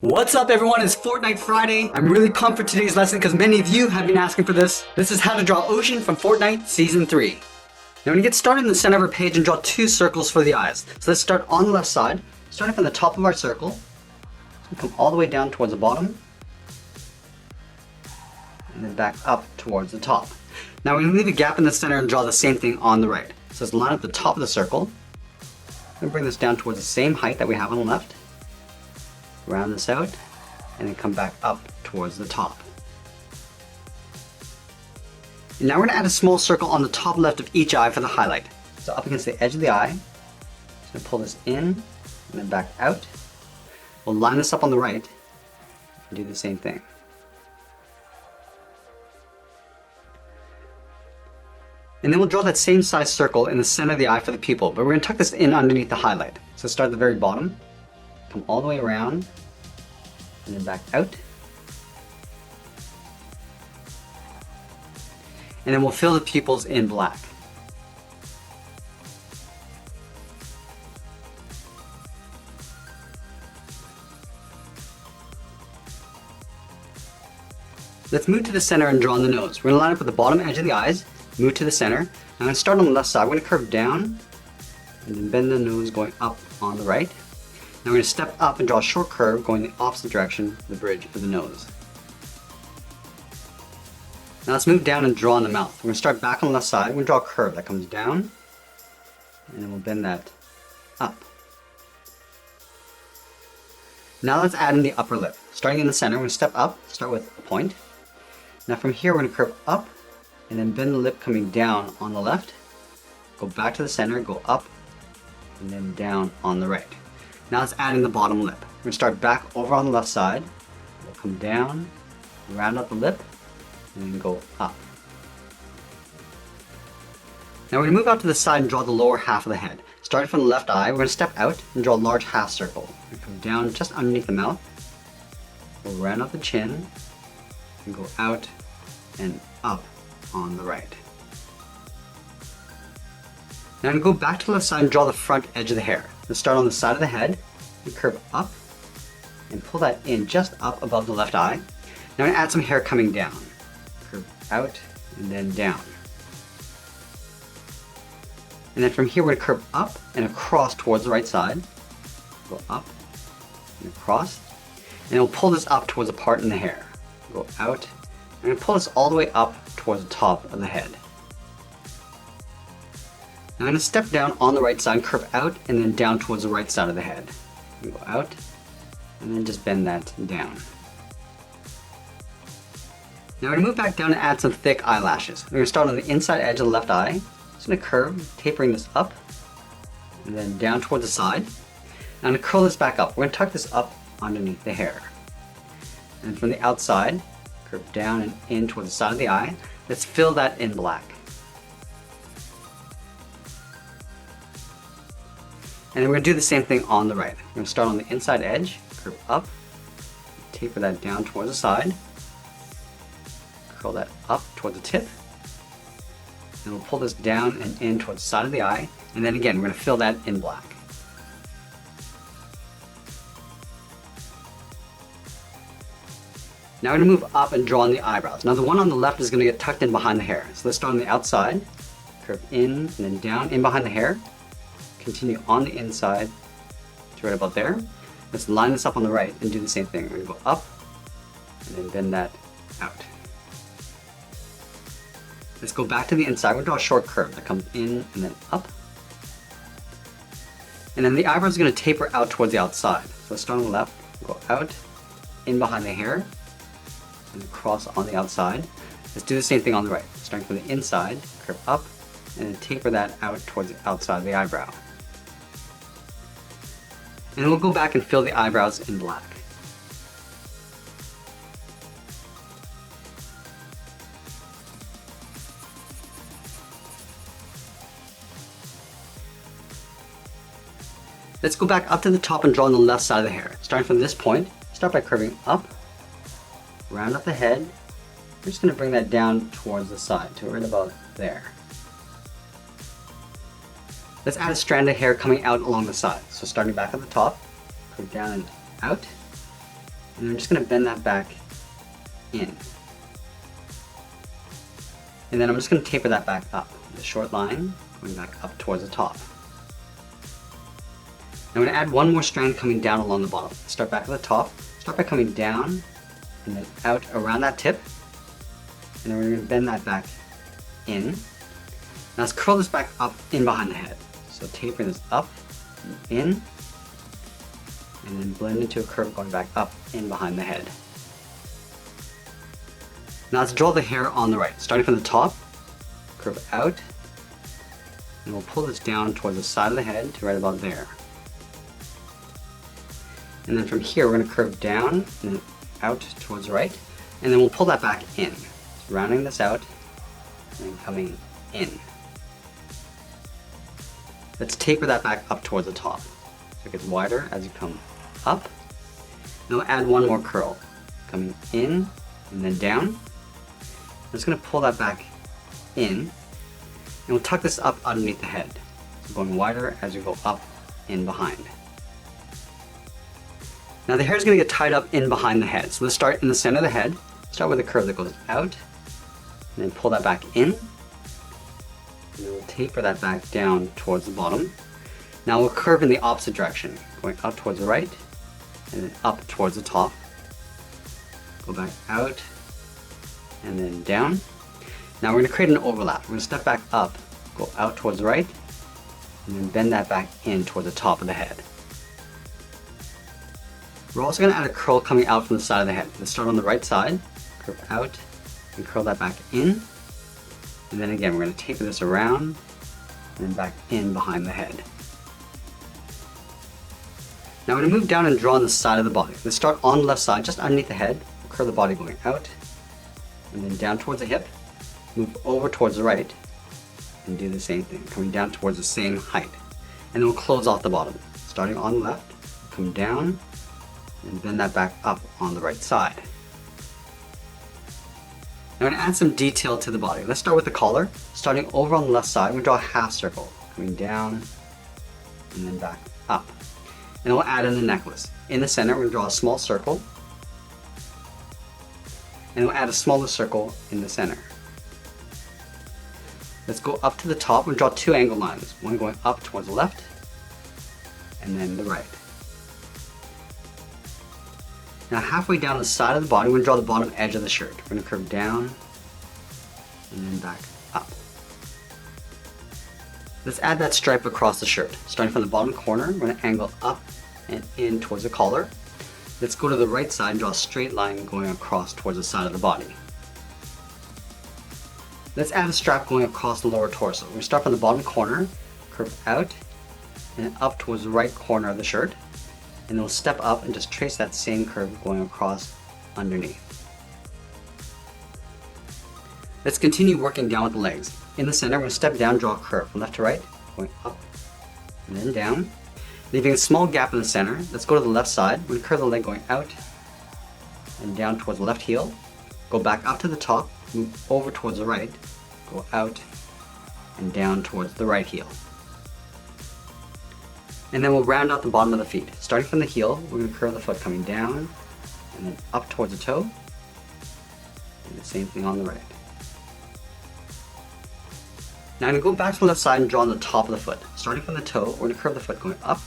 What's up everyone, it's Fortnite Friday. I'm really pumped for today's lesson because many of you have been asking for this. This is how to draw Ocean from Fortnite Season 3. Now when you get started in the center of our page and draw two circles for the eyes. So let's start on the left side, starting from the top of our circle. Come all the way down towards the bottom. And then back up towards the top. Now we're going to leave a gap in the center and draw the same thing on the right. So let's line up the top of the circle. And bring this down towards the same height that we have on the left. Round this out, and then come back up towards the top. And now we're going to add a small circle on the top left of each eye for the highlight. So up against the edge of the eye, just going to pull this in, and then back out. We'll line this up on the right, and do the same thing. And then we'll draw that same size circle in the center of the eye for the pupil, but we're going to tuck this in underneath the highlight. So start at the very bottom, come all the way around, and then back out. And then we'll fill the pupils in black. Let's move to the center and draw on the nose. We're going to line up with the bottom edge of the eyes, move to the center. I'm going to start on the left side. We're going to curve down, and then bend the nose going up on the right. Now we're going to step up and draw a short curve going the opposite direction of the bridge of the nose. Now let's move down and draw on the mouth. We're going to start back on the left side. We're going to draw a curve that comes down, and then we'll bend that up. Now let's add in the upper lip. Starting in the center, we're going to step up, start with a point. Now from here we're going to curve up, and then bend the lip coming down on the left. Go back to the center, go up, and then down on the right. Now let's add in the bottom lip. We're going to start back over on the left side. We'll come down, round out the lip, and then go up. Now we're going to move out to the side and draw the lower half of the head. Starting from the left eye, we're going to step out and draw a large half circle. We're going to come down just underneath the mouth. We'll round out the chin, and go out and up on the right. Now I'm going to go back to the left side and draw the front edge of the hair. Let's start on the side of the head, and curve up, and pull that in just up above the left eye. Now I'm going to add some hair coming down. Curve out, and then down. And then from here we're going to curve up and across towards the right side. Go up, and across. And we'll pull this up towards a part in the hair. Go out, and pull this all the way up towards the top of the head. Now I'm going to step down on the right side, curve out, and then down towards the right side of the head. Go out, and then just bend that down. Now we're going to move back down and add some thick eyelashes. We're going to start on the inside edge of the left eye. Just going to curve, tapering this up, and then down towards the side. Now I'm going to curl this back up. We're going to tuck this up underneath the hair. And from the outside, curve down and in towards the side of the eye. Let's fill that in black. And then we're going to do the same thing on the right. We're going to start on the inside edge, curve up, taper that down towards the side, curl that up towards the tip, and we'll pull this down and in towards the side of the eye, and then again we're going to fill that in black. Now we're going to move up and draw on the eyebrows. Now the one on the left is going to get tucked in behind the hair. So let's start on the outside, curve in and then down in behind the hair. Continue on the inside to right about there. Let's line this up on the right and do the same thing. We're going to go up and then bend that out. Let's go back to the inside. We're going to draw a short curve that comes in and then up. And then the eyebrows are going to taper out towards the outside. So let's start on the left, go out, in behind the hair, and across on the outside. Let's do the same thing on the right. Starting from the inside, curve up, and then taper that out towards the outside of the eyebrow. And then we'll go back and fill the eyebrows in black. Let's go back up to the top and draw on the left side of the hair. Starting from this point, start by curving up, round up the head. We're just going to bring that down towards the side to right about there. Let's add a strand of hair coming out along the side. So starting back at the top, curve down and out, And I'm just going to bend that back in. And then I'm just going to taper that back up. The short line going back up towards the top. I'm going to add one more strand coming down along the bottom. Start back at the top, start by coming down and then out around that tip. And then we're going to bend that back in. Now let's curl this back up in behind the head. So tapering this up and in, and then blend into a curve going back up in behind the head. Now let's draw the hair on the right. Starting from the top, curve out, and we'll pull this down towards the side of the head to right about there. And then from here, we're going to curve down and then out towards the right, and then we'll pull that back in. So rounding this out, and then coming in. Let's taper that back up towards the top. So it gets wider as you come up. Now we'll add one more curl, coming in and then down. I'm just going to pull that back in, and we'll tuck this up underneath the head. So going wider as you go up in behind. Now the hair is going to get tied up in behind the head. So let's start in the center of the head. Start with a curve that goes out, and then pull that back in. And then we'll taper that back down towards the bottom. Now we'll curve in the opposite direction, going up towards the right, and then up towards the top. Go back out, and then down. Now we're going to create an overlap. We're going to step back up, go out towards the right, and then bend that back in toward the top of the head. We're also going to add a curl coming out from the side of the head. Let's start on the right side, curve out, and curl that back in. And then again, we're going to taper this around, and then back in behind the head. Now we're going to move down and draw on the side of the body. Let's start on the left side, just underneath the head. We'll curve the body going out, and then down towards the hip. Move over towards the right, and do the same thing, coming down towards the same height. And then we'll close off the bottom. Starting on the left, come down, and bend that back up on the right side. Now I'm going to add some detail to the body. Let's start with the collar. Starting over on the left side, we're going to draw a half circle, coming down, and then back up. And we'll add in the necklace. In the center, we're going to draw a small circle, and we'll add a smaller circle in the center. Let's go up to the top and draw two angle lines, one going up towards the left, and then the right. Now halfway down the side of the body, we're going to draw the bottom edge of the shirt. We're going to curve down, and then back up. Let's add that stripe across the shirt. Starting from the bottom corner, we're going to angle up and in towards the collar. Let's go to the right side and draw a straight line going across towards the side of the body. Let's add a strap going across the lower torso. We're going to start from the bottom corner, curve out, and up towards the right corner of the shirt. And then we'll step up and just trace that same curve going across underneath. Let's continue working down with the legs. In the center, we're going to step down, draw a curve from left to right, going up and then down. Leaving a small gap in the center, let's go to the left side. We're going to curve the leg going out and down towards the left heel. Go back up to the top, move over towards the right, go out and down towards the right heel. And then we'll round out the bottom of the feet. Starting from the heel, we're going to curve the foot coming down and then up towards the toe. And the same thing on the right. Now I'm going to go back to the left side and draw on the top of the foot. Starting from the toe, we're going to curve the foot going up.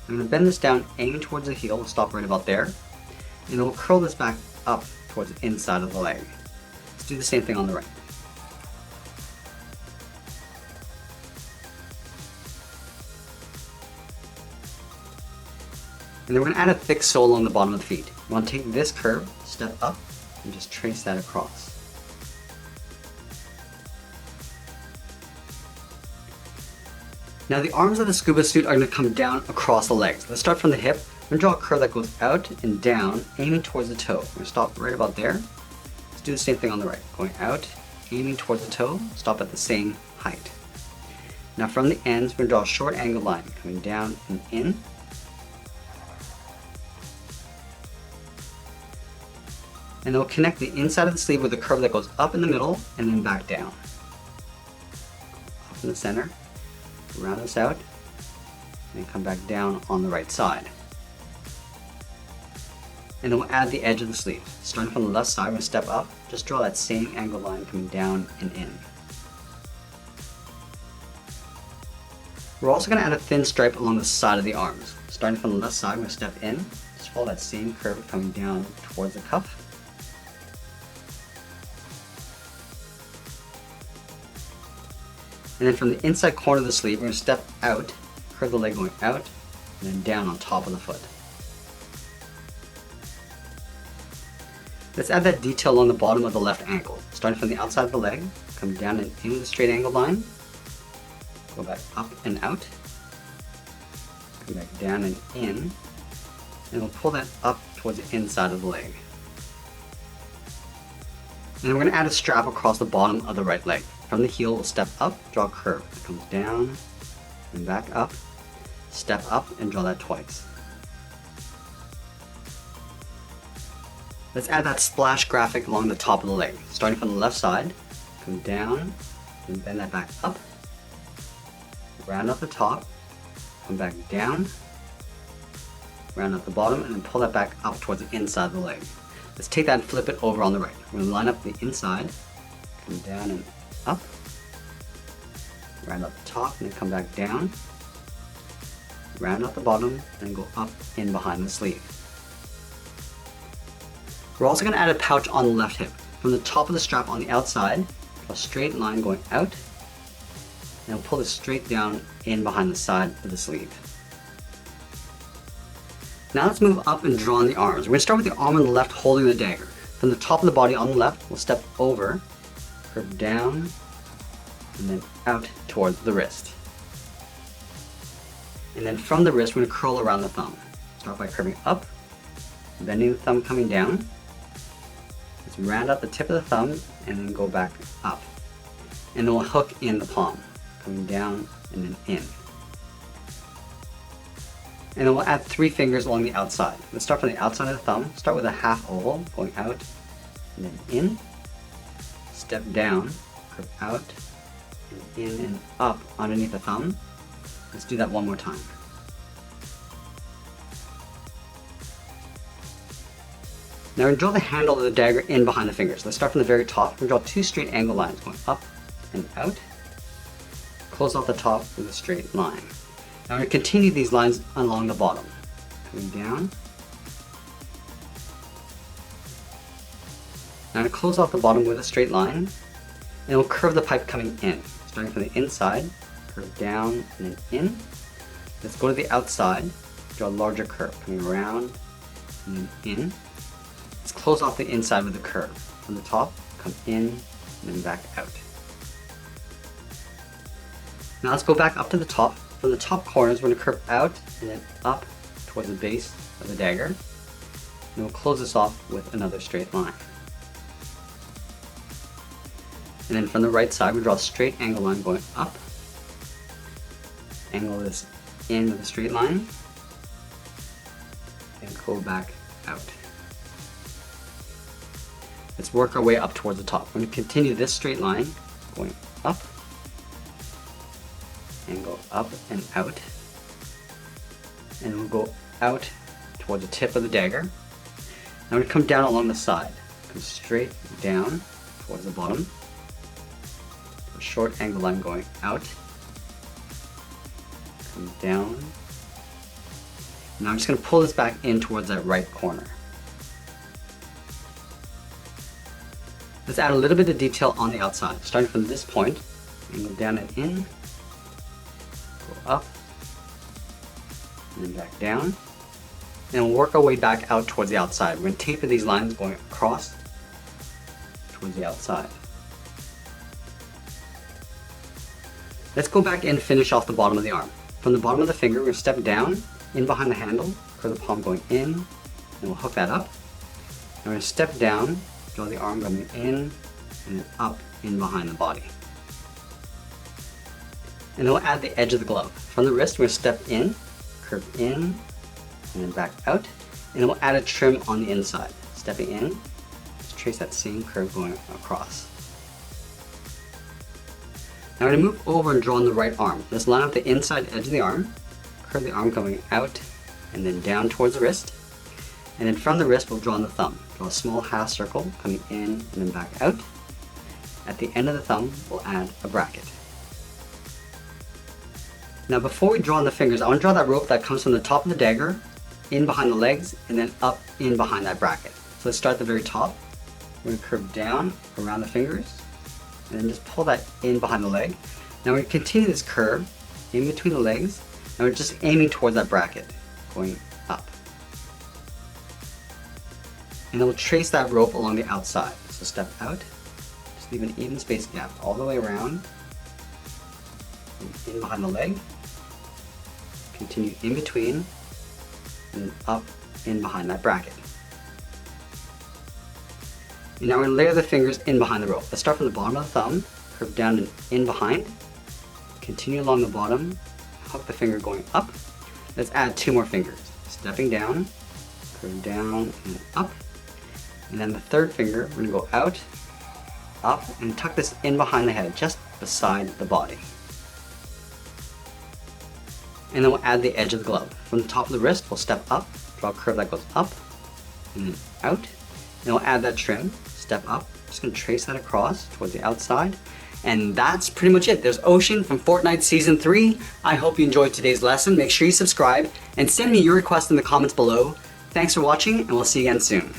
I'm going to bend this down, aiming towards the heel. We'll stop right about there. And then we'll curl this back up towards the inside of the leg. Let's do the same thing on the right. And then we're going to add a thick sole along the bottom of the feet. We want to take this curve, step up, and just trace that across. Now the arms of the scuba suit are going to come down across the legs. Let's start from the hip. I'm going to draw a curve that goes out and down, aiming towards the toe. We're going to stop right about there. Let's do the same thing on the right. Going out, aiming towards the toe, stop at the same height. Now from the ends, we're going to draw a short angle line, coming down and in. And then we'll connect the inside of the sleeve with a curve that goes up in the middle and then back down. Up in the center, round this out, and come back down on the right side. And then we'll add the edge of the sleeve. Starting from the left side, we're going to step up, just draw that same angle line coming down and in. We're also going to add a thin stripe along the side of the arms. Starting from the left side, we're going to step in, just follow that same curve coming down towards the cuff. And then from the inside corner of the sleeve, we're going to step out, curve the leg going out, and then down on top of the foot. Let's add that detail along the bottom of the left ankle. Starting from the outside of the leg, come down and in with a straight angle line, go back up and out, come back down and in, and we'll pull that up towards the inside of the leg. And then we're going to add a strap across the bottom of the right leg. From the heel, we'll step up, draw a curve. It comes down and back up, step up and draw that twice. Let's add that splash graphic along the top of the leg. Starting from the left side, come down and bend that back up, round up the top, come back down, round up the bottom, and then pull that back up towards the inside of the leg. Let's take that and flip it over on the right. We're going to line up the inside, come down and up, round up the top, and then come back down, round up the bottom, and then go up in behind the sleeve. We're also going to add a pouch on the left hip. From the top of the strap on the outside, draw a straight line going out, and we'll pull this straight down in behind the side of the sleeve. Now let's move up and draw on the arms. We're going to start with the arm on the left holding the dagger. From the top of the body on the left, we'll step over, curve down, and then out towards the wrist. And then from the wrist, we're going to curl around the thumb. Start by curving up, bending the thumb coming down. Let's round out the tip of the thumb and then go back up. And then we'll hook in the palm, coming down and then in. And then we'll add 3 fingers along the outside. Let's start from the outside of the thumb, start with a half oval, going out and then in, step down, curve out, and in and up underneath the thumb. Let's do that one more time. Now we're going to draw the handle of the dagger in behind the fingers. Let's start from the very top. We're going to draw 2 straight angle lines going up and out. Close off the top with a straight line. Now we're going to continue these lines along the bottom. Coming down. Now I'm going to close off the bottom with a straight line. And we'll curve the pipe coming in. Starting from the inside, curve down and then in. Let's go to the outside, draw a larger curve, coming around and then in. Let's close off the inside with a curve. From the top, come in and then back out. Now let's go back up to the top. From the top corners, we're going to curve out and then up towards the base of the dagger. And we'll close this off with another straight line. And then from the right side, we draw a straight angle line going up. Angle this in with a straight line. And go back out. Let's work our way up towards the top. We're going to continue this straight line going up. And go up and out. And we'll go out towards the tip of the dagger. Now we're going to come down along the side. Come straight down towards the bottom. A short angle line going out. Come down. Now I'm just going to pull this back in towards that right corner. Let's add a little bit of detail on the outside. Starting from this point, and go down and in. Go up, and then back down, and we'll work our way back out towards the outside. We're going to taper these lines going across towards the outside. Let's go back and finish off the bottom of the arm. From the bottom of the finger, we're going to step down, in behind the handle, curve the palm going in, and we'll hook that up. And we're going to step down, draw the arm coming in, and then up in behind the body. And then we'll add the edge of the glove. From the wrist, we're going to step in, curve in, and then back out. And then we'll add a trim on the inside. Stepping in, just trace that same curve going across. Now we're going to move over and draw on the right arm. Let's line up the inside edge of the arm, curve the arm coming out, and then down towards the wrist. And then from the wrist, we'll draw on the thumb. Draw a small half circle coming in and then back out. At the end of the thumb, we'll add a bracket. Now before we draw on the fingers, I want to draw that rope that comes from the top of the dagger, in behind the legs, and then up in behind that bracket. So let's start at the very top. We're going to curve down around the fingers, and then just pull that in behind the leg. Now we're going to continue this curve in between the legs, and we're just aiming towards that bracket, going up. And then we'll trace that rope along the outside. So step out, just leave an even space gap all the way around, in behind the leg, continue in between, and then up in behind that bracket. And now we're going to layer the fingers in behind the rope. Let's start from the bottom of the thumb, curve down and in behind, continue along the bottom, hook the finger going up. Let's add 2 more fingers. Stepping down, curve down and up. And then the third finger, we're going to go out, up, and tuck this in behind the head, just beside the body. And then we'll add the edge of the glove. From the top of the wrist, we'll step up, draw a curve that goes up, and then out. And we'll add that trim, step up. Just going to trace that across towards the outside. And that's pretty much it. There's Ocean from Fortnite Season 3. I hope you enjoyed today's lesson. Make sure you subscribe and send me your requests in the comments below. Thanks for watching, and we'll see you again soon.